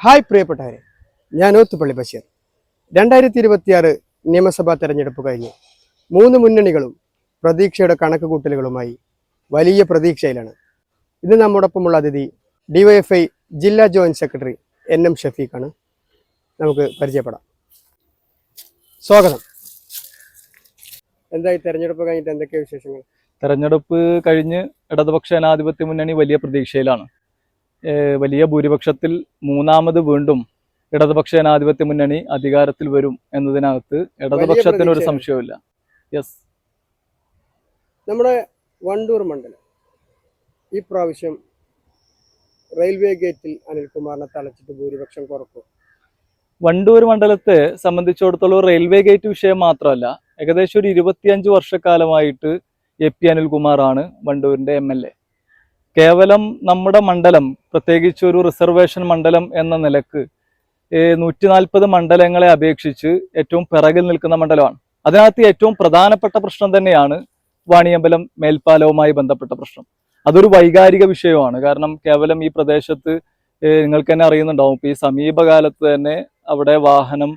Hi പ്രിയപ്പെട്ടവരെ, ഞാൻ ഓത്തുപള്ളി ബഷീർ. 2026 നിയമസഭാ തെരഞ്ഞെടുപ്പ് കഴിഞ്ഞ് 3 മുന്നണികളും പ്രതീക്ഷയുടെ കണക്കുകൂട്ടലുകളുമായി വലിയ പ്രതീക്ഷയിലാണ്. ഇന്ന് നമ്മോടൊപ്പമുള്ള അതിഥി DYFI ജില്ലാ ജോയിന്റ് സെക്രട്ടറി NM ഷഫീഖാണ്. നമുക്ക് പരിചയപ്പെടാം. സ്വാഗതം. എന്തായി തെരഞ്ഞെടുപ്പ് കഴിഞ്ഞിട്ട് എന്തൊക്കെയാണ് വിശേഷങ്ങൾ? തെരഞ്ഞെടുപ്പ് കഴിഞ്ഞ് ഇടതുപക്ഷ ജനാധിപത്യ മുന്നണി വലിയ പ്രതീക്ഷയിലാണ്. വലിയ ഭൂരിപക്ഷത്തിൽ മൂന്നാമത് വീണ്ടും ഇടതുപക്ഷ ജനാധിപത്യ മുന്നണി അധികാരത്തിൽ വരും എന്നതിനകത്ത് ഇടതുപക്ഷത്തിന് ഒരു സംശയവുമില്ല. യെസ്, നമ്മുടെ വണ്ടൂർ മണ്ഡലം ഈ പ്രാവശ്യം റെയിൽവേ ഗേറ്റിൽ അനിൽകുമാറിനെ തളച്ചിട്ട് ഭൂരിപക്ഷം കുറക്കും. വണ്ടൂർ മണ്ഡലത്തെ സംബന്ധിച്ചിടത്തോളം റെയിൽവേ ഗേറ്റ് വിഷയം മാത്രമല്ല, ഏകദേശം ഒരു 25 വർഷക്കാലമായിട്ട് AP അനിൽകുമാറാണ് വണ്ടൂരിന്റെ MLA. കേവലം നമ്മുടെ മണ്ഡലം, പ്രത്യേകിച്ച് ഒരു റിസർവേഷൻ മണ്ഡലം എന്ന നിലക്ക് 140 മണ്ഡലങ്ങളെ അപേക്ഷിച്ച് ഏറ്റവും പിറകിൽ നിൽക്കുന്ന മണ്ഡലമാണ്. അതിനകത്ത് ഏറ്റവും പ്രധാനപ്പെട്ട പ്രശ്നം തന്നെയാണ് വാണിയമ്പലം മേൽപ്പാലവുമായി ബന്ധപ്പെട്ട പ്രശ്നം. അതൊരു വൈകാരിക വിഷയമാണ്. കാരണം കേവലം ഈ പ്രദേശത്ത് നിങ്ങൾക്ക് തന്നെ അറിയുന്നുണ്ടാവും, ഇപ്പൊ ഈ സമീപകാലത്ത് തന്നെ അവിടെ വാഹനം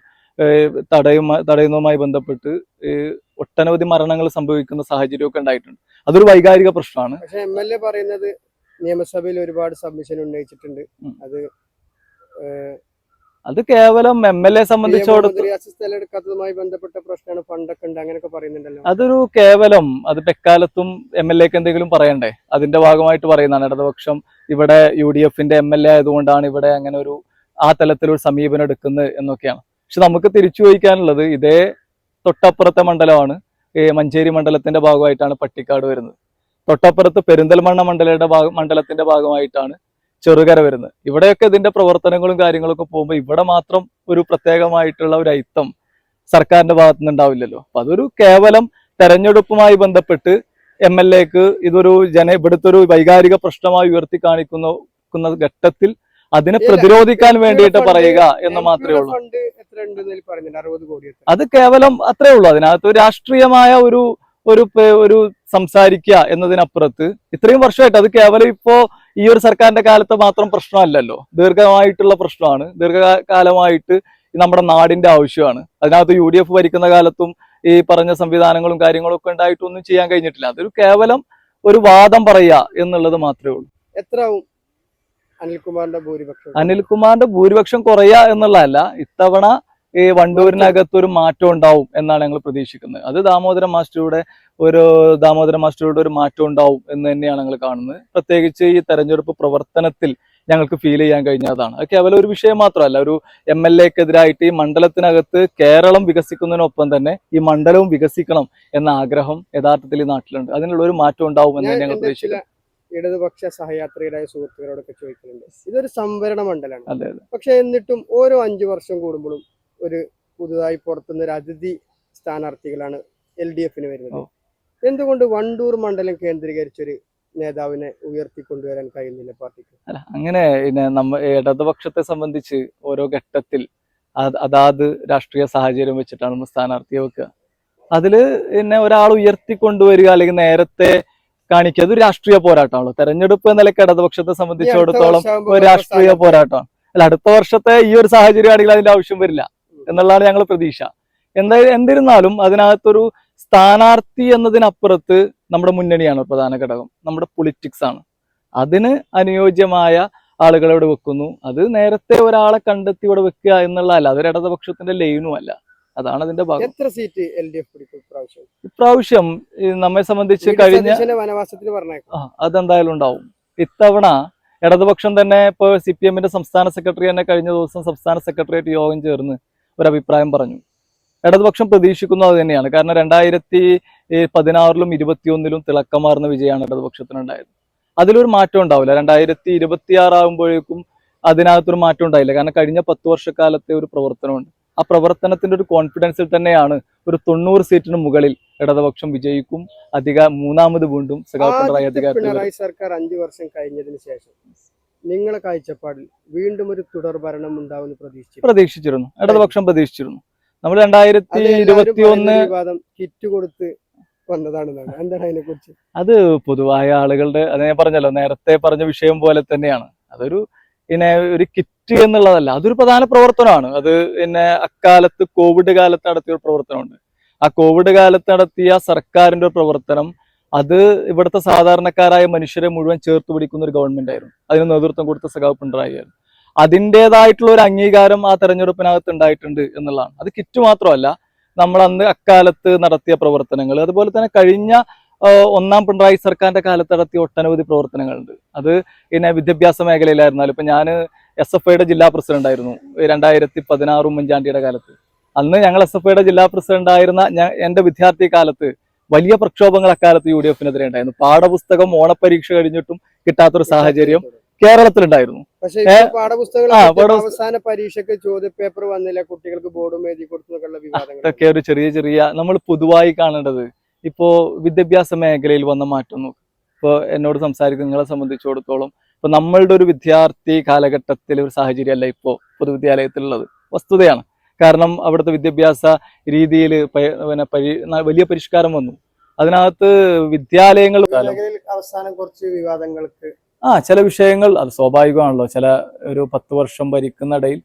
തടയുന്നതുമായി ബന്ധപ്പെട്ട് ഒട്ടനവധി മരണങ്ങൾ സംഭവിക്കുന്ന സാഹചര്യമൊക്കെ ഉണ്ടായിട്ടുണ്ട്. അതൊരു വൈകാരിക പ്രശ്നമാണ്. പക്ഷെ MLA പറയുന്നത് നിയമസഭയിൽ ഒരുപാട് സബ്മിഷൻ ഉന്നയിച്ചിട്ടുണ്ട്, അത് കേവലം MLA സംബന്ധിച്ചിടത്തോളം എടുക്കാത്തതുമായി ബന്ധപ്പെട്ട പ്രശ്നമാണ്, ഫണ്ടൊക്കെ ഉണ്ട് അങ്ങനെയൊക്കെ പറയുന്നുണ്ടല്ലോ. അതൊരു കേവലം അതിപ്പോ എക്കാലത്തും MLAക്ക് എന്തെങ്കിലും പറയണ്ടേ, അതിന്റെ ഭാഗമായിട്ട് പറയുന്നതാണ്. ഇടതുപക്ഷം ഇവിടെ UDFന്റെ MLA ആയതുകൊണ്ടാണ് ഇവിടെ അങ്ങനെ ഒരു ആ തലത്തിലൊരു സമീപനം എടുക്കുന്നത് എന്നൊക്കെയാണ്. പക്ഷെ നമുക്ക് തിരിച്ചു ചോദിക്കാനുള്ളത്, ഇതേ തൊട്ടപ്പുറത്തെ മണ്ഡലമാണ്, മഞ്ചേരി മണ്ഡലത്തിന്റെ ഭാഗമായിട്ടാണ് പട്ടിക്കാട് വരുന്നത്. തൊട്ടപ്പുറത്ത് പെരിന്തൽമണ്ണ മണ്ഡലത്തിന്റെ ഭാഗമായിട്ടാണ് ചെറുകര വരുന്നത്. ഇവിടെയൊക്കെ ഇതിന്റെ പ്രവർത്തനങ്ങളും കാര്യങ്ങളൊക്കെ പോകുമ്പോൾ ഇവിടെ മാത്രം ഒരു പ്രത്യേകമായിട്ടുള്ള ഒരു ഐത്തം സർക്കാരിന്റെ ഭാഗത്തു നിന്നുണ്ടാവില്ലല്ലോ. അപ്പൊ അതൊരു കേവലം തെരഞ്ഞെടുപ്പുമായി ബന്ധപ്പെട്ട് MLAക്ക് ഇതൊരു ഇവിടുത്തെ ഒരു വൈകാരിക പ്രശ്നമായി ഉയർത്തി കാണിക്കുന്ന ഘട്ടത്തിൽ അതിനെ പ്രതിരോധിക്കാൻ വേണ്ടിയിട്ട് പറയുക എന്ന് മാത്രമേ ഉള്ളൂ. അത് കേവലം അത്രേ ഉള്ളൂ. അതിനകത്ത് രാഷ്ട്രീയമായ ഒരു സംസാരിക്കുക എന്നതിനപ്പുറത്ത് ഇത്രയും വർഷമായിട്ട് അത് കേവലം ഇപ്പോ ഈ ഒരു സർക്കാരിന്റെ കാലത്ത് മാത്രം പ്രശ്നമല്ലല്ലോ, ദീർഘമായിട്ടുള്ള പ്രശ്നമാണ്. ദീർഘകാലമായിട്ട് നമ്മുടെ നാടിന്റെ ആവശ്യമാണ്. അതിനകത്ത് UDF ഭരിക്കുന്ന കാലത്തും ഈ പറഞ്ഞ സംവിധാനങ്ങളും കാര്യങ്ങളും ഒക്കെ ഉണ്ടായിട്ടൊന്നും ചെയ്യാൻ കഴിഞ്ഞിട്ടില്ല. അതൊരു കേവലം ഒരു വാദം പറയുക എന്നുള്ളത് മാത്രമേ ഉള്ളൂ. എത്രയാവും അനിൽകുമാറിന്റെ ഭൂരിപക്ഷം കുറയുക എന്നുള്ളതല്ല, ഇത്തവണ ഈ വണ്ടൂരിനകത്ത് ഒരു മാറ്റം ഉണ്ടാവും എന്നാണ് ഞങ്ങൾ പ്രതീക്ഷിക്കുന്നത്. അത് ദാമോദരൻ മാസ്റ്ററുടെ ഒരു മാറ്റം ഉണ്ടാവും എന്ന് തന്നെയാണ് ഞങ്ങൾ കാണുന്നത്. പ്രത്യേകിച്ച് ഈ തെരഞ്ഞെടുപ്പ് പ്രവർത്തനത്തിൽ ഞങ്ങൾക്ക് ഫീൽ ചെയ്യാൻ കഴിഞ്ഞതാണ്. അത് കേവലം ഒരു വിഷയം മാത്രമല്ല, ഒരു MLAക്കെതിരായിട്ട് ഈ മണ്ഡലത്തിനകത്ത് കേരളം വികസിക്കുന്നതിനൊപ്പം തന്നെ ഈ മണ്ഡലവും വികസിക്കണം എന്ന ആഗ്രഹം യഥാർത്ഥത്തിൽ ഈ നാട്ടിലുണ്ട്. അതിനുള്ള ഒരു മാറ്റം ഉണ്ടാവും എന്ന് ഞങ്ങൾ പ്രതീക്ഷിക്കുന്നു. ഇടതുപക്ഷ സഹയാത്രികരായ സുഹൃത്തുക്കളോടൊക്കെ ചോദിക്കുന്നുണ്ട്, ഇതൊരു സംവരണ മണ്ഡലമാണ്. അതെ. പക്ഷെ എന്നിട്ടും ഓരോ 5 വർഷം കൂടുമ്പോഴും ഒരു പുതുതായി പുറത്തുനിന്ന് ഒരു അതിഥി സ്ഥാനാർത്ഥികളാണ് LDFന് വരുന്നത്. എന്തുകൊണ്ട് വണ്ടൂർ മണ്ഡലം കേന്ദ്രീകരിച്ചൊരു നേതാവിനെ ഉയർത്തിക്കൊണ്ടുവരാൻ കഴിയുന്നില്ല പാർട്ടിക്ക്? അല്ല, അങ്ങനെ ഇടതുപക്ഷത്തെ സംബന്ധിച്ച് ഓരോ ഘട്ടത്തിൽ അതാത് രാഷ്ട്രീയ സാഹചര്യം വെച്ചിട്ടാണ് നമ്മൾ സ്ഥാനാർത്ഥിയെ വെക്കുക. അതില് ഒരാൾ ഉയർത്തിക്കൊണ്ടുവരിക അല്ലെങ്കിൽ നേരത്തെ കാണിക്കുക, അതൊരു രാഷ്ട്രീയ പോരാട്ടമാണല്ലോ. തെരഞ്ഞെടുപ്പ് എന്ന നിലയ്ക്ക് ഇടതുപക്ഷത്തെ സംബന്ധിച്ചിടത്തോളം ഒരു രാഷ്ട്രീയ പോരാട്ടമാണ്. അല്ല, അടുത്ത വർഷത്തെ ഈ ഒരു സാഹചര്യം ആണെങ്കിൽ അതിന്റെ ആവശ്യം വരില്ല എന്നുള്ളതാണ് ഞങ്ങൾ പ്രതീക്ഷ. എന്നിരുന്നാലും അതിനകത്തൊരു സ്ഥാനാർത്ഥി എന്നതിനപ്പുറത്ത് നമ്മുടെ മുന്നണിയാണ് പ്രധാന ഘടകം, നമ്മുടെ പൊളിറ്റിക്സ് ആണ്. അതിന് അനുയോജ്യമായ ആളുകളെ ഇവിടെ വെക്കുന്നു. അത് നേരത്തെ ഒരാളെ കണ്ടെത്തി ഇവിടെ വെക്കുക എന്നുള്ളതല്ല, അതൊരു ഇടതുപക്ഷത്തിന്റെ ലൈനും അല്ല. അതാണ് അതിന്റെ ഭാഗം. എത്ര സീറ്റ് LDF പിടിക്കും ഇപ്രാവശ്യം? നമ്മെ സംബന്ധിച്ച് കഴിഞ്ഞ അതെന്തായാലും ഉണ്ടാവും. ഇത്തവണ ഇടതുപക്ഷം തന്നെ ഇപ്പൊ CPMന്റെ സംസ്ഥാന സെക്രട്ടറി തന്നെ കഴിഞ്ഞ ദിവസം സംസ്ഥാന സെക്രട്ടേറിയറ്റ് യോഗം ചേർന്ന് ഒരു അഭിപ്രായം പറഞ്ഞു. ഇടതുപക്ഷം പ്രതീക്ഷിക്കുന്നു അത് തന്നെയാണ്. കാരണം 2016-ലും 2021-ലും തിളക്കമാർന്ന വിജയമാണ് ഇടതുപക്ഷത്തിനുണ്ടായത്. അതിലൊരു മാറ്റം ഉണ്ടാവില്ല. 2026 ആകുമ്പോഴേക്കും അതിനകത്തൊരു മാറ്റം ഉണ്ടായില്ല. കാരണം കഴിഞ്ഞ 10 വർഷക്കാലത്തെ ഒരു പ്രവർത്തനമുണ്ട്. ആ പ്രവർത്തനത്തിന്റെ ഒരു കോൺഫിഡൻസിൽ തന്നെയാണ് ഒരു 90 സീറ്റിന് മുകളിൽ ഇടതുപക്ഷം വിജയിക്കും, മൂന്നാമത് വീണ്ടും പിണറായി സർക്കാർ 5 വർഷം കഴിഞ്ഞതിന് ശേഷം നിങ്ങളെ കാഴ്ചപ്പാടിൽ വീണ്ടും ഒരു തുടർ ഭരണം ഉണ്ടാവുമെന്ന് പ്രതീക്ഷിച്ചിരുന്നു. ഇടതുപക്ഷം പ്രതീക്ഷിച്ചിരുന്നു. നമ്മൾ 2021 കിറ്റ് കൊടുത്ത് വന്നതാണെന്നാണ്. എന്താണ് അതിനെ കുറിച്ച്? അത് പൊതുവായ ആളുകളുടെ, അത് ഞാൻ പറഞ്ഞല്ലോ, നേരത്തെ പറഞ്ഞ വിഷയം പോലെ തന്നെയാണ്. അതൊരു പിന്നെ ഒരു കിറ്റ് എന്നുള്ളതല്ല, അതൊരു പ്രധാന പ്രവർത്തനമാണ്. അത് പിന്നെ അക്കാലത്ത് കോവിഡ് കാലത്ത് നടത്തിയ ഒരു പ്രവർത്തനമുണ്ട്. ആ കോവിഡ് കാലത്ത് നടത്തിയ സർക്കാരിന്റെ ഒരു പ്രവർത്തനം അത് ഇവിടുത്തെ സാധാരണക്കാരായ മനുഷ്യരെ മുഴുവൻ ചേർത്ത് പിടിക്കുന്ന ഒരു ഗവൺമെന്റ് ആയിരുന്നു. അതിന് നേതൃത്വം കൊടുത്ത സഖാവ് പിണറായി ആയിരുന്നു. അതിൻ്റെതായിട്ടുള്ള ഒരു അംഗീകാരം ആ തെരഞ്ഞെടുപ്പിനകത്ത് ഉണ്ടായിട്ടുണ്ട് എന്നുള്ളതാണ്. അത് കിറ്റ് മാത്രമല്ല, നമ്മൾ അന്ന് അക്കാലത്ത് നടത്തിയ പ്രവർത്തനങ്ങൾ, അതുപോലെ തന്നെ കഴിഞ്ഞ ഒന്നാം പിണറായി സർക്കാരിന്റെ കാലത്ത് നടത്തിയ ഒട്ടനവധി പ്രവർത്തനങ്ങളുണ്ട്. അത് പിന്നെ വിദ്യാഭ്യാസ മേഖലയിലായിരുന്നാലും ഇപ്പൊ ഞാൻ SFIയുടെ ജില്ലാ പ്രസിഡന്റ് ആയിരുന്നു 2016 ഉമ്മൻചാണ്ടിയുടെ കാലത്ത്. അന്ന് ഞങ്ങൾ SFIയുടെ ജില്ലാ പ്രസിഡന്റ് ആയിരുന്ന എന്റെ വിദ്യാർത്ഥി കാലത്ത് വലിയ പ്രക്ഷോഭങ്ങൾ അക്കാലത്ത് UDFനെതിരെ ഉണ്ടായിരുന്നു. പാഠപുസ്തകം ഓണപരീക്ഷ കഴിഞ്ഞിട്ടും കിട്ടാത്തൊരു സാഹചര്യം കേരളത്തിലുണ്ടായിരുന്നു. പക്ഷേ പാഠപുസ്തകങ്ങൾ അവസാന പരീക്ഷയ്ക്ക് ചോദ്യപേപ്പർ വന്നില്ല, കുട്ടികൾക്ക് ബോർഡും എഴുതി കൊടുത്തുള്ള വിവാദങ്ങൾ. ഇതൊക്കെ ഒരു ചെറിയ നമ്മൾ പൊതുവായി കാണേണ്ടത് ഇപ്പോ വിദ്യാഭ്യാസ മേഖലയിൽ വന്ന മാറ്റം നോക്കും. ഇപ്പോൾ എന്നോട് സംസാരിക്കുന്ന നിങ്ങളെ സംബന്ധിച്ചിടത്തോളം ഇപ്പൊ നമ്മളുടെ ഒരു വിദ്യാർത്ഥി കാലഘട്ടത്തിലെ ഒരു സാഹചര്യമല്ല ഇപ്പോൾ പൊതുവിദ്യാലയത്തിലുള്ളത്, വസ്തുതയാണ്. കാരണം അവിടുത്തെ വിദ്യാഭ്യാസ രീതിയിൽ വലിയ പരിഷ്കാരം വന്നു. അതിനകത്ത് വിദ്യാലയങ്ങൾ അവസാനം കുറച്ച് വിവാദങ്ങൾക്ക് ചില വിഷയങ്ങൾ അത് സ്വാഭാവികമാണല്ലോ. ചില ഒരു 10 വർഷം ഭരിക്കുന്നിടയിൽ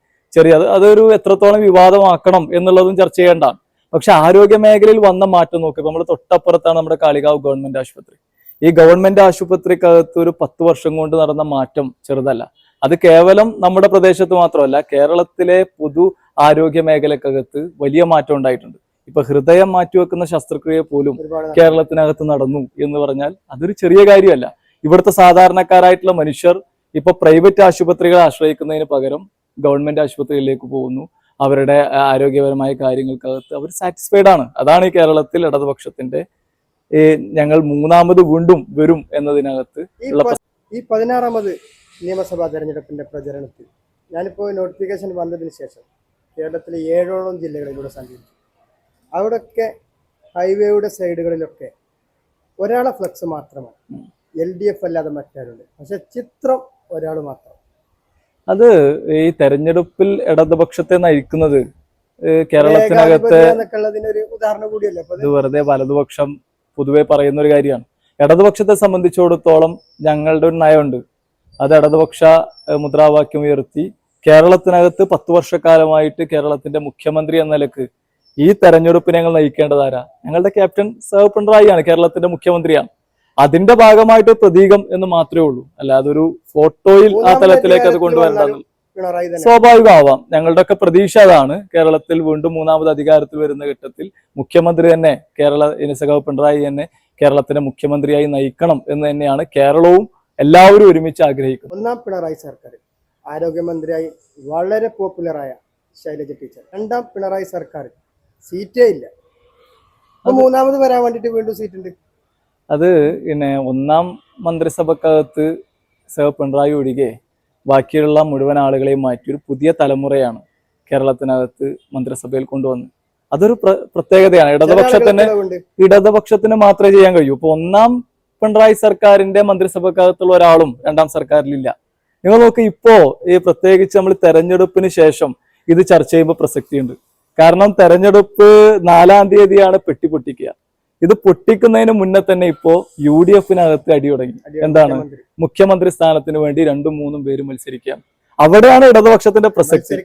അതൊരു എത്രത്തോളം വിവാദമാക്കണം എന്നുള്ളതും ചർച്ച ചെയ്യേണ്ടതാണ്. പക്ഷെ ആരോഗ്യ മേഖലയിൽ വന്ന മാറ്റം നോക്കി നമ്മൾ തൊട്ടപ്പുറത്താണ് നമ്മുടെ കാളികാവ് ഗവൺമെന്റ് ആശുപത്രി. ഈ ഗവൺമെന്റ് ആശുപത്രിക്കകത്ത് ഒരു 10 വർഷം കൊണ്ട് നടന്ന മാറ്റം ചെറുതല്ല. അത് കേവലം നമ്മുടെ പ്രദേശത്ത് മാത്രമല്ല, കേരളത്തിലെ പൊതു ആരോഗ്യ മേഖലക്കകത്ത് വലിയ മാറ്റം ഉണ്ടായിട്ടുണ്ട്. ഇപ്പൊ ഹൃദയം മാറ്റിവെക്കുന്ന ശസ്ത്രക്രിയ പോലും കേരളത്തിനകത്ത് നടന്നു എന്ന് പറഞ്ഞാൽ അതൊരു ചെറിയ കാര്യമല്ല. ഇവിടുത്തെ സാധാരണക്കാരായിട്ടുള്ള മനുഷ്യർ ഇപ്പൊ പ്രൈവറ്റ് ആശുപത്രികളെ ആശ്രയിക്കുന്നതിന് പകരം ഗവൺമെന്റ് ആശുപത്രികളിലേക്ക് പോകുന്നു. അവരുടെ ആരോഗ്യപരമായ കാര്യങ്ങൾക്കകത്ത് അവർ സാറ്റിസ്ഫൈഡ് ആണ്. അതാണ് ഈ കേരളത്തിൽ ഇടതുപക്ഷത്തിന്റെ ഞങ്ങൾ മൂന്നാമത് വീണ്ടും വരും എന്നതിനകത്ത് ഈ 16ാമത് നിയമസഭാ തെരഞ്ഞെടുപ്പിന്റെ പ്രചരണത്തിൽ ഞാനിപ്പോൾ നോട്ടിഫിക്കേഷൻ വന്നതിന് ശേഷം കേരളത്തിലെ 7ഓളം ജില്ലകളിലൂടെ സഞ്ചരിച്ചു. അവിടെയൊക്കെ ഹൈവേയുടെ സൈഡുകളിലൊക്കെ ഒരാളെ ഫ്ലക്സ് മാത്രമാണ്, LDF അല്ലാതെ മറ്റാരുണ്ട്. പക്ഷെ ചിത്രം ഒരാൾ മാത്രം. അത് ഈ തെരഞ്ഞെടുപ്പിൽ ഇടതുപക്ഷത്തെ നയിക്കുന്നത് കേരളത്തിനകത്ത് ഉദാഹരണം കൂടിയല്ലേ. ഇത് വെറുതെ വലതുപക്ഷം പൊതുവെ പറയുന്ന ഒരു കാര്യമാണ്. ഇടതുപക്ഷത്തെ സംബന്ധിച്ചിടത്തോളം ഞങ്ങളുടെ ഒരു നയമുണ്ട്. അത് ഇടതുപക്ഷ മുദ്രാവാക്യം ഉയർത്തി കേരളത്തിനകത്ത് 10 വർഷക്കാലമായിട്ട് കേരളത്തിന്റെ മുഖ്യമന്ത്രി എന്ന നിലക്ക് ഈ തെരഞ്ഞെടുപ്പിനെ ഞങ്ങൾ നയിക്കേണ്ടതാരാ? ഞങ്ങളുടെ ക്യാപ്റ്റൻ സഖാവ് പിണറായിയാണ്, കേരളത്തിന്റെ മുഖ്യമന്ത്രിയാണ്. അതിന്റെ ഭാഗമായിട്ട് പ്രതീകം എന്ന് മാത്രമേ ഉള്ളൂ. അല്ലാതെ ഒരു ഫോട്ടോയിൽ ആ തലത്തിലേക്ക് അത് കൊണ്ടുവരേണ്ടത് സ്വാഭാവികമാവാം. ഞങ്ങളുടെ ഒക്കെ പ്രതീക്ഷ അതാണ്. കേരളത്തിൽ വീണ്ടും മൂന്നാമത് അധികാരത്തിൽ വരുന്ന ഘട്ടത്തിൽ മുഖ്യമന്ത്രി തന്നെ സഖാവ് പിണറായി തന്നെ കേരളത്തിന്റെ മുഖ്യമന്ത്രിയായി നയിക്കണം എന്ന് തന്നെയാണ് കേരളവും എല്ലാവരും ഒരുമിച്ച് ആഗ്രഹിക്കുന്നത്. ഒന്നാം പിണറായി സർക്കാർ ആരോഗ്യമന്ത്രിയായി വളരെ പോപ്പുലറായ ശൈലജ ടീച്ചർ, രണ്ടാം പിണറായി സർക്കാർ സീറ്റേ ഇല്ല. മൂന്നാമത് വരാൻ വേണ്ടിട്ട് വീണ്ടും സീറ്റ് ഉണ്ട്. അത് പിന്നെ ഒന്നാം മന്ത്രിസഭക്കകത്ത് സഖാവ് പിണറായി ഒഴികെ ബാക്കിയുള്ള മുഴുവൻ ആളുകളെയും മാറ്റി ഒരു പുതിയ തലമുറയാണ് കേരളത്തിനകത്ത് മന്ത്രിസഭയിൽ കൊണ്ടുവന്നത്. അതൊരു പ്രത്യേകതയാണ്. ഇടതുപക്ഷത്തിന് മാത്രമേ ചെയ്യാൻ കഴിയൂ. ഇപ്പൊ ഒന്നാം പിണറായി സർക്കാരിന്റെ മന്ത്രിസഭക്കകത്തുള്ള ഒരാളും രണ്ടാം സർക്കാരിലില്ല. നിങ്ങൾ നോക്ക്, ഇപ്പോ ഈ പ്രത്യേകിച്ച് നമ്മൾ തെരഞ്ഞെടുപ്പിന് ശേഷം ഇത് ചർച്ച ചെയ്യുമ്പോൾ പ്രസക്തിയുണ്ട്. കാരണം തെരഞ്ഞെടുപ്പ് 4-ാം തീയതിയാണ് പെട്ടി പൊട്ടിക്കുക. ഇത് പൊട്ടിക്കുന്നതിന് മുന്നേ തന്നെ ഇപ്പോ UDFനകത്ത് അടി തുടങ്ങി. എന്താണ്? മുഖ്യമന്ത്രി സ്ഥാനത്തിന് വേണ്ടി 2-3 പേര് മത്സരിക്കുക. അവിടെയാണ് ഇടതുപക്ഷത്തിന്റെ പ്രസക്തി.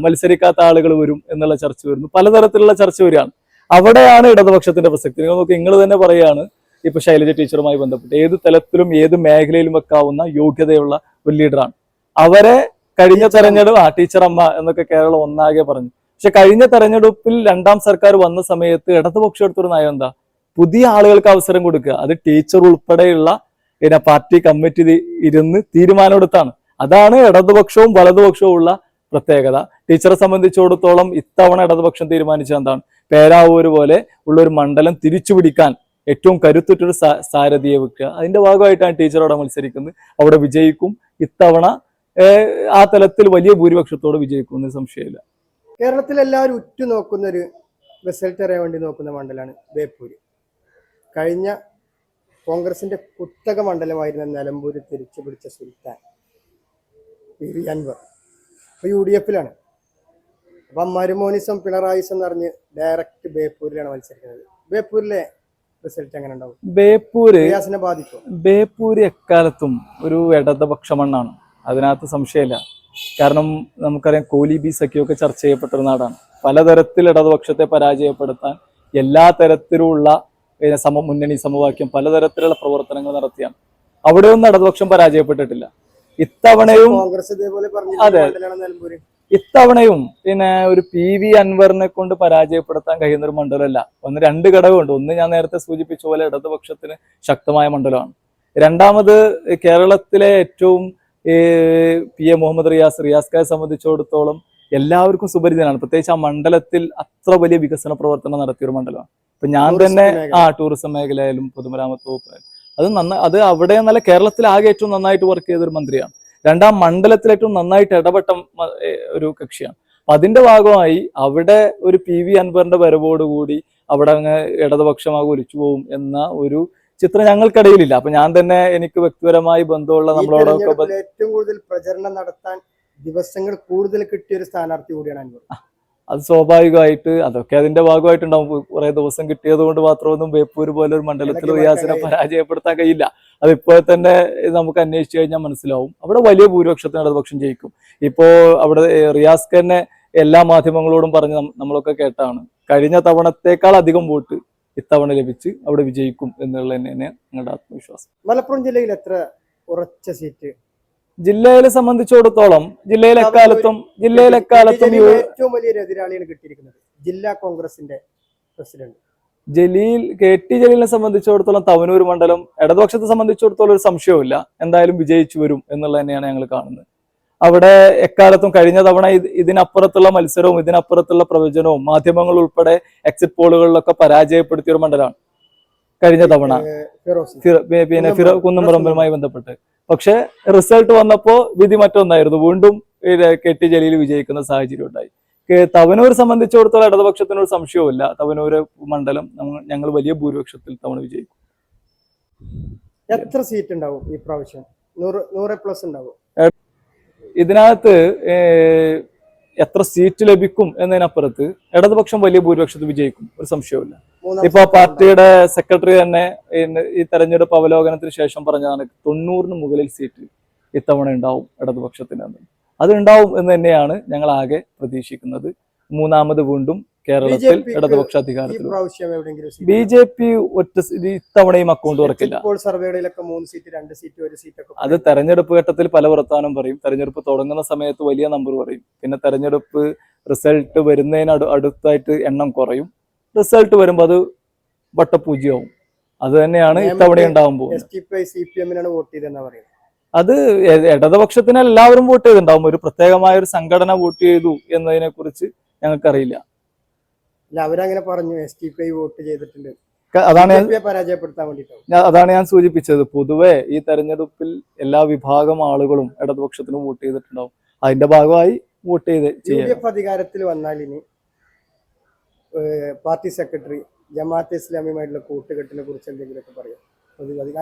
മത്സരിക്കാത്ത ആളുകൾ വരും എന്നുള്ള ചർച്ച വരുന്നു, പലതരത്തിലുള്ള ചർച്ച വരികയാണ്. അവിടെയാണ് ഇടതുപക്ഷത്തിന്റെ പ്രസക്തി. നിങ്ങൾ നോക്കി, നിങ്ങൾ തന്നെ പറയാണ് ഇപ്പൊ ശൈലജ ടീച്ചറുമായി ബന്ധപ്പെട്ട് ഏത് തലത്തിലും ഏത് മേഖലയിലും വെക്കാവുന്ന യോഗ്യതയുള്ള ഒരു ലീഡറാണ്. അവരെ കഴിഞ്ഞ തെരഞ്ഞെടുപ്പ് ടീച്ചർ അമ്മ എന്നൊക്കെ കേരളം ഒന്നാകെ പറഞ്ഞു. പക്ഷെ കഴിഞ്ഞ തെരഞ്ഞെടുപ്പിൽ രണ്ടാം സർക്കാർ വന്ന സമയത്ത് ഇടതുപക്ഷം എടുത്തൊരു നയം എന്താ? പുതിയ ആളുകൾക്ക് അവസരം കൊടുക്കുക. അത് ടീച്ചർ ഉൾപ്പെടെയുള്ള പാർട്ടി കമ്മിറ്റി ഇരുന്ന് തീരുമാനമെടുത്താണ്. അതാണ് ഇടതുപക്ഷവും വലതുപക്ഷവും ഉള്ള പ്രത്യേകത. ടീച്ചറെ സംബന്ധിച്ചിടത്തോളം ഇത്തവണ ഇടതുപക്ഷം തീരുമാനിച്ചത് എന്താണ്? പേരാവൂര് പോലെ ഉള്ള ഒരു മണ്ഡലം തിരിച്ചുപിടിക്കാൻ ഏറ്റവും കരുത്തുറ്റൊരു സാരഥിയെ വെക്കുക. അതിന്റെ ഭാഗമായിട്ടാണ് ടീച്ചർ അവിടെ മത്സരിക്കുന്നത്. അവിടെ വിജയിക്കും. ഇത്തവണ ആ തലത്തിൽ വലിയ ഭൂരിപക്ഷത്തോട് വിജയിക്കും, സംശയമില്ല. കേരളത്തിൽ എല്ലാവരും ഉറ്റുനോക്കുന്ന ഒരു റിസൾട്ട് അറിയാൻ വേണ്ടി നോക്കുന്ന മണ്ഡലമാണ് ബേപ്പൂര്. കഴിഞ്ഞ കോൺഗ്രസിന്റെ കുത്തക മണ്ഡലമായിരുന്ന നിലമ്പൂര് തിരിച്ചു പിടിച്ച സുൽത്താൻ അൻവർ ഇപ്പൊ UDFലാണ്. അപ്പം മരുമോനിസം പിണറായിസം എന്ന് പറഞ്ഞ് ഡയറക്റ്റ് ബേപ്പൂരിലാണ് മത്സരിക്കുന്നത്. ബേപ്പൂരിലെ റിസൾട്ട് എങ്ങനെ ഉണ്ടാവും? ബേപ്പൂര് എക്കാലത്തും ഒരു ഇടതുപക്ഷ മണ്ണാണ്. അതിനകത്ത് സംശയമില്ല. കാരണം നമുക്കറിയാം കോലി ബി സഖ്യമൊക്കെ ചർച്ച ചെയ്യപ്പെട്ട ഒരു നാടാണ്. പലതരത്തിൽ ഇടതുപക്ഷത്തെ പരാജയപ്പെടുത്താൻ എല്ലാ തരത്തിലുള്ള മുന്നണി സമവാക്യം പലതരത്തിലുള്ള പ്രവർത്തനങ്ങൾ നടത്തിയാണ്. അവിടെയൊന്നും ഇടതുപക്ഷം പരാജയപ്പെട്ടിട്ടില്ല. ഇത്തവണയും കോൺഗ്രസ് ഇതേപോലെ അതെ. നിലമ്പൂര് ഇത്തവണയും പിന്നെ ഒരു PV അൻവറിനെ കൊണ്ട് പരാജയപ്പെടുത്താൻ കഴിയുന്ന ഒരു മണ്ഡലമല്ല. രണ്ട് ഘടകമുണ്ട്. ഒന്ന് ഞാൻ നേരത്തെ സൂചിപ്പിച്ച പോലെ ഇടതുപക്ഷത്തിന് ശക്തമായ മണ്ഡലമാണ്. രണ്ടാമത് കേരളത്തിലെ ഏറ്റവും PA മുഹമ്മദ് റിയാസ് ഖായെ സംബന്ധിച്ചിടത്തോളം എല്ലാവർക്കും സുപരിചിതനാണ്. പ്രത്യേകിച്ച് ആ മണ്ഡലത്തിൽ അത്ര വലിയ വികസന പ്രവർത്തനം നടത്തിയ ഒരു മണ്ഡലമാണ്. ഇപ്പൊ ഞാൻ തന്നെ ടൂറിസം മേഖലയിലും പൊതുമരാമത്ത് വകുപ്പായാലും അത് അവിടെ നല്ല കേരളത്തിൽ ആകെ ഏറ്റവും നന്നായിട്ട് വർക്ക് ചെയ്ത ഒരു മന്ത്രിയാണ്. രണ്ടാം മണ്ഡലത്തിൽ ഏറ്റവും നന്നായിട്ട് ഇടപെട്ട ഒരു കക്ഷിയാണ്. അതിന്റെ ഭാഗമായി അവിടെ ഒരു PV അൻവറിന്റെ വരവോടുകൂടി അവിടെ അങ്ങ് ഇടതുപക്ഷമാകെ ഒലിച്ചു പോകും എന്ന ഒരു ചിത്രം ഞങ്ങൾക്കിടയിലില്ല. അപ്പൊ ഞാൻ തന്നെ എനിക്ക് വ്യക്തിപരമായി ബന്ധമുള്ള നമ്മളോടൊക്കെ ഏറ്റവും കൂടുതൽ പ്രചരണം നടത്താൻ ദിവസങ്ങൾ കൂടുതൽ കിട്ടിയ ഒരു സ്ഥാനാർത്ഥി കൂടിയാണ് അൻവർ. അത് സ്വാഭാവികമായിട്ട് അതൊക്കെ അതിന്റെ ഭാഗമായിട്ടുണ്ടാവും. കുറെ ദിവസം കിട്ടിയത് കൊണ്ട് മാത്രമൊന്നും ബേപ്പൂർ പോലെ ഒരു മണ്ഡലത്തിൽ റിയാസിനെ പരാജയപ്പെടുത്താൻ കഴിയില്ല. അതിപ്പോൾ തന്നെ നമുക്ക് അന്വേഷിച്ചു കഴിഞ്ഞാൽ മനസ്സിലാവും. അവിടെ വലിയ ഭൂരിപക്ഷത്തിന് ഇടതുപക്ഷം ജയിക്കും. ഇപ്പോ അവിടെ റിയാസ് തന്നെ എല്ലാ മാധ്യമങ്ങളോടും പറഞ്ഞ് നമ്മളൊക്കെ കേട്ടാണ് കഴിഞ്ഞ തവണത്തേക്കാൾ അധികം വോട്ട് ഇത്തവണ ലഭിച്ച് അവിടെ വിജയിക്കും എന്നുള്ള തന്നെയാണ് ഞങ്ങളുടെ ആത്മവിശ്വാസം. മലപ്പുറം ജില്ലയിൽ എത്ര ഉറച്ച സീറ്റ്? ജില്ലയെ സംബന്ധിച്ചിടത്തോളം ജില്ലയിൽ എക്കാലത്തും ഏറ്റവും വലിയൊരു എതിരാളിയാണ് കിട്ടിയിരിക്കുന്നത് ജില്ലാ കോൺഗ്രസിന്റെ പ്രസിഡന്റ് KT ജലീലിനെ സംബന്ധിച്ചിടത്തോളം തവനൂർ മണ്ഡലം ഇടതുപക്ഷത്തെ സംബന്ധിച്ചിടത്തോളം ഒരു സംശയവുമില്ല, എന്തായാലും വിജയിച്ചു വരും എന്നുള്ളത് തന്നെയാണ് ഞങ്ങൾ കാണുന്നത്. അവിടെ എക്കാലത്തും കഴിഞ്ഞ തവണ ഇതിനപ്പുറത്തുള്ള മത്സരവും ഇതിനപ്പുറത്തുള്ള പ്രവചനവും മാധ്യമങ്ങൾ ഉൾപ്പെടെ എക്സിറ്റ് പോളുകളിലൊക്കെ പരാജയപ്പെടുത്തിയ ഒരു മണ്ഡലമാണ് കഴിഞ്ഞ തവണ പിന്നെ കുന്നംപറമ്പലുമായി ബന്ധപ്പെട്ട്. പക്ഷെ റിസൾട്ട് വന്നപ്പോ വിധി മറ്റൊന്നായിരുന്നു. വീണ്ടും KT ജലീൽ വിജയിക്കുന്ന സാഹചര്യം ഉണ്ടായി. തവനൂർ സംബന്ധിച്ചിടത്തോളം ഇടതുപക്ഷത്തിനൊരു സംശയവുമില്ല, തവനൂര് മണ്ഡലം ഞങ്ങൾ വലിയ ഭൂരിപക്ഷത്തിൽ തവണ വിജയിക്കും. എത്ര സീറ്റ് ഉണ്ടാവും ഈ പ്രാവശ്യം? 100+ ഉണ്ടാവും. ഇതിനകത്ത് എത്ര സീറ്റ് ലഭിക്കും എന്നതിനപ്പുറത്ത് ഇടതുപക്ഷം വലിയ ഭൂരിപക്ഷത്തിൽ വിജയിക്കും, ഒരു സംശയവുമില്ല. ഇപ്പൊ പാർട്ടിയുടെ സെക്രട്ടറി തന്നെ ഈ തെരഞ്ഞെടുപ്പ് അവലോകനത്തിന് ശേഷം പറഞ്ഞതാണ് 90-ന് മുകളിൽ സീറ്റ് ഇത്തവണ ഉണ്ടാവും ഇടതുപക്ഷത്തിന്. അത് ഉണ്ടാവും എന്ന് തന്നെയാണ് ഞങ്ങൾ ആകെ പ്രതീക്ഷിക്കുന്നത്. മൂന്നാമത് വീണ്ടും കേരളത്തിൽ ഇടതുപക്ഷ അധികാരത്തിൽ. BJP ഇത്തവണയും അക്കൗണ്ട് തുറക്കില്ല. അത് തെരഞ്ഞെടുപ്പ് ഘട്ടത്തിൽ പല വർത്താനം പറയും. തെരഞ്ഞെടുപ്പ് തുടങ്ങുന്ന സമയത്ത് വലിയ നമ്പർ പറയും. പിന്നെ തെരഞ്ഞെടുപ്പ് റിസൾട്ട് വരുന്നതിന് അടുത്തായിട്ട് എണ്ണം കുറയും. റിസൾട്ട് വരുമ്പോൾ അത് വട്ടപൂജ്യമാവും. അത് തന്നെയാണ് ഇത്തവണ ഉണ്ടാവാൻ പോകുന്നത്. അത് ഇടതുപക്ഷത്തിന് എല്ലാവരും വോട്ട് ചെയ്തിട്ടുണ്ടാവും. ഒരു പ്രത്യേകമായ ഒരു സംഘടന വോട്ട് ചെയ്തു എന്നതിനെ കുറിച്ച് ഞങ്ങൾക്കറിയില്ല. അവരങ്ങനെ പറഞ്ഞു STPI വോട്ട് ചെയ്തിട്ടുണ്ട്. അതാണ് ഞാൻ സൂചിപ്പിച്ചത്. പൊതുവെ ഈ തെരഞ്ഞെടുപ്പിൽ എല്ലാ വിഭാഗം ആളുകളും ഇടതുപക്ഷത്തിന് വോട്ട് ചെയ്തിട്ടുണ്ടാവും. അതിന്റെ ഭാഗമായി വോട്ട് ചെയ്ത് അധികാരത്തിൽ വന്നാൽ ഇനി പാർട്ടി സെക്രട്ടറി ജമാഅത്തെ ഇസ്ലാമിയുമായിട്ടുള്ള കൂട്ടുകെട്ടിനെ കുറിച്ച് എന്തെങ്കിലുമൊക്കെ പറയാം?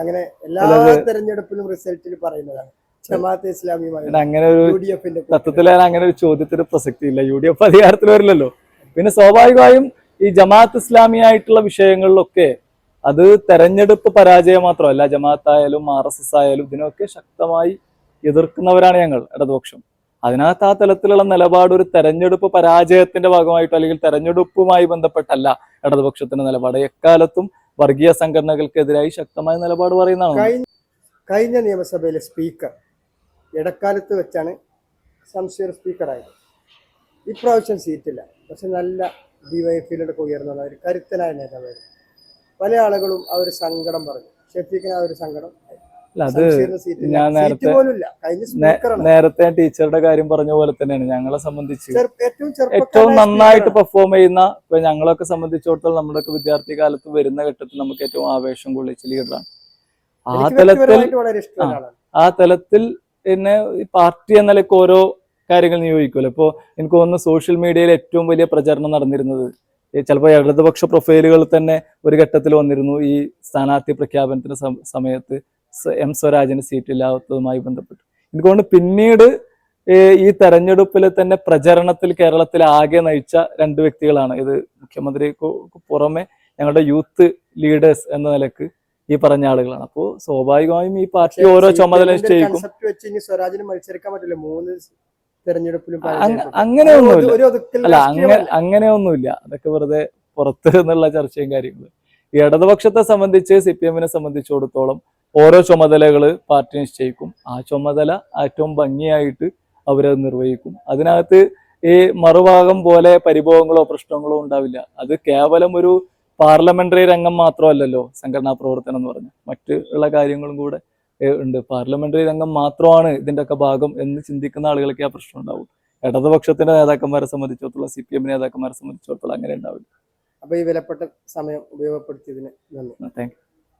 അങ്ങനെ എല്ലാ തെരഞ്ഞെടുപ്പിലും റിസൾട്ടിൽ പറയുന്നതാണ് ജമാഅത്തെ ഇസ്ലാമിയുമായി. അങ്ങനെ ഒരു തത്വത്തിൽ അങ്ങനെ ഒരു ചോദ്യത്തിന് പ്രസക്തി ഇല്ല. UDF അധികാരത്തിൽ വരില്ലല്ലോ. പിന്നെ സ്വാഭാവികമായും ഈ ജമാഅത്ത് ഇസ്ലാമിയായിട്ടുള്ള വിഷയങ്ങളിലൊക്കെ അത് തെരഞ്ഞെടുപ്പ് പരാജയം മാത്രമല്ല, ജമാഅത്തായാലും RSS ആയാലും ഇതിനൊക്കെ ശക്തമായി എതിർക്കുന്നവരാണ് ഞങ്ങൾ ഇടതുപക്ഷം. അതിനകത്ത് ആ തലത്തിലുള്ള നിലപാട് ഒരു തെരഞ്ഞെടുപ്പ് പരാജയത്തിന്റെ ഭാഗമായിട്ടോ അല്ലെങ്കിൽ തെരഞ്ഞെടുപ്പുമായി ബന്ധപ്പെട്ടല്ല ഇടതുപക്ഷത്തിന്റെ നിലപാട്. എക്കാലത്തും വർഗീയ സംഘടനകൾക്കെതിരായി ശക്തമായ നിലപാട് പറയുന്നതാണ്. കഴിഞ്ഞ നിയമസഭയിലെ സ്പീക്കർ ഇടക്കാലത്ത് വെച്ചാണ് സംശയ സ്പീക്കറായത്. ഇപ്രാവശ്യം സീറ്റില്ല. പക്ഷെ നല്ല DYFയിലൊക്കെ ഉയർന്നതാണ്, ഒരു കരുത്തനായ നേതാവായിരുന്നു. പല ആളുകളും ആ ഒരു സങ്കടം പറഞ്ഞു. ഷെഫീഖിന് ആ ഒരു സങ്കടം. അത് ഞാൻ നേരത്തെ ടീച്ചറുടെ കാര്യം പറഞ്ഞ പോലെ തന്നെയാണ് ഞങ്ങളെ സംബന്ധിച്ച് ഏറ്റവും നന്നായിട്ട് പെർഫോം ചെയ്യുന്ന ഇപ്പൊ ഞങ്ങളൊക്കെ സംബന്ധിച്ചിടത്തോളം നമ്മുടെയൊക്കെ വിദ്യാർത്ഥി കാലത്ത് വരുന്ന ഘട്ടത്തിൽ നമുക്ക് ഏറ്റവും ആവേശം കൊള്ളിച്ച ലീഡറാണ്. ആ തലത്തിൽ പിന്നെ ഈ പാർട്ടി എന്ന നിലയ്ക്ക് ഓരോ കാര്യങ്ങൾ നിയോഗിക്കുമല്ലോ. ഇപ്പോ എനിക്ക് തോന്നുന്നു സോഷ്യൽ മീഡിയയിൽ ഏറ്റവും വലിയ പ്രചരണം നടന്നിരുന്നത് ചിലപ്പോൾ ഇടതുപക്ഷ പ്രൊഫൈലുകൾ തന്നെ ഒരു ഘട്ടത്തിൽ വന്നിരുന്നു ഈ സ്ഥാനാർത്ഥി പ്രഖ്യാപനത്തിന്റെ സമയത്ത് M സ്വരാജിന് സീറ്റില്ലാത്തതുമായി ബന്ധപ്പെട്ട്. എനിക്ക് തോന്നുന്നു പിന്നീട് ഈ തെരഞ്ഞെടുപ്പിൽ തന്നെ പ്രചരണത്തിൽ കേരളത്തിൽ ആകെ നയിച്ച 2 വ്യക്തികളാണ്. ഇത് മുഖ്യമന്ത്രിക്ക് പുറമെ ഞങ്ങളുടെ യൂത്ത് ലീഡേഴ്സ് എന്ന നിലക്ക് ഈ പറഞ്ഞ ആളുകളാണ്. അപ്പോൾ സ്വാഭാവികമായും ഈ പാർട്ടി ഓരോ ചുമതല നിശ്ചയിക്കും. കൺസെപ്റ്റ് വെച്ച് ഇനി സ്വരാജിന് മത്സരിക്കാൻ പറ്റില്ല 3 തെരഞ്ഞെടുപ്പിലും അങ്ങനെയൊന്നുമില്ല. ഒരു ഒതുക്കൽ അല്ല രാഷ്ട്രീയമല്ല. അങ്ങനെയൊന്നുമില്ല. അതൊക്കെ വെറുതെ പുറത്ത് എന്നുള്ള ചർച്ചയും കാര്യങ്ങളും. ഈ ഇടതുപക്ഷത്തെ സംബന്ധിച്ച് CPM-നെ സംബന്ധിച്ചിടത്തോളം ഓരോ ചുമതലകള് പാർട്ടി നിശ്ചയിക്കും. ആ ചുമതല ഏറ്റവും ഭംഗിയായിട്ട് അവരത് നിർവഹിക്കും. അതിനകത്ത് ഈ മറുഭാഗം പോലെ പരിഭവങ്ങളോ പ്രശ്നങ്ങളോ ഉണ്ടാവില്ല. അത് കേവലം ഒരു പാർലമെന്ററി രംഗം മാത്രമല്ലല്ലോ സംഘടനാ പ്രവർത്തനം എന്ന് പറഞ്ഞാൽ, മറ്റ് ഉള്ള കാര്യങ്ങളും കൂടെ ഉണ്ട്. പാർലമെന്ററി രംഗം മാത്രമാണ് ഇതിന്റെയൊക്കെ ഭാഗം എന്ന് ചിന്തിക്കുന്ന ആളുകൾക്ക് ആ പ്രശ്നം ഉണ്ടാവും. ഇടതുപക്ഷത്തിന്റെ നേതാക്കന്മാരെ സംബന്ധിച്ചിടത്തോളം, CPM നേതാക്കന്മാരെ സംബന്ധിച്ചിടത്തോളം അങ്ങനെ ഉണ്ടാവില്ല. അപ്പൊ ഈ വിലപ്പെട്ട സമയം ഉപയോഗപ്പെടുത്തിയതിന് നന്ദി. Thank you.